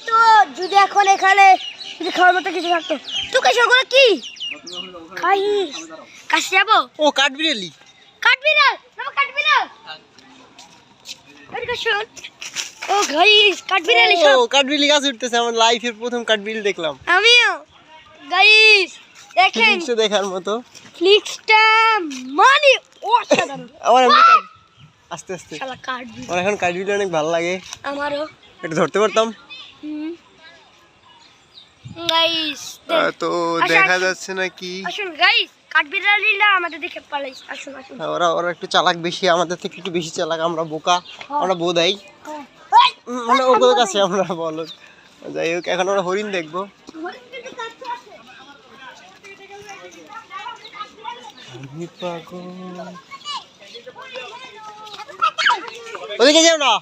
তো যদি এখন এখানে যদি খাওয়ার মতো কিছু থাকতো তো সেগুলো কি খাই কাছে যাবো। ও কাঠবিড়ালি কাঠবিড়াল কাঠবিড়াল ও গাইস কাঠবিড়ালি সব কাঠবিড়ালি গাছ উঠতেছে। আমার লাইফের প্রথম কাঠবিড়ালি দেখলাম। আমিও গাইস দেখেন ফ্লিক্সে দেখার মতো ফ্লিক্সটা মানে অসাধারণ। আমার এমনি আস্তে আস্তে শালা কাঠবিড়াল আমার এখন কাঠবিড়ালি অনেক ভালো লাগে। আমারও এটা ধরতে পারতাম গাইস তো দেখা যাচ্ছে না কি। আসুন গাইস কাঠবিড়ালিরা আমাদের দেখে পালাইছে। আসুন আসুন ওরা একটু চালাক বেশি, আমাদের থেকে একটু বেশি চালাক। আমরা বোকা, আমরা বোধাই এই, মানে ওদের কাছে আমরা বলো। যাই হোক এখন আমরা হরিণ দেখবো। ওদিকে যাও না।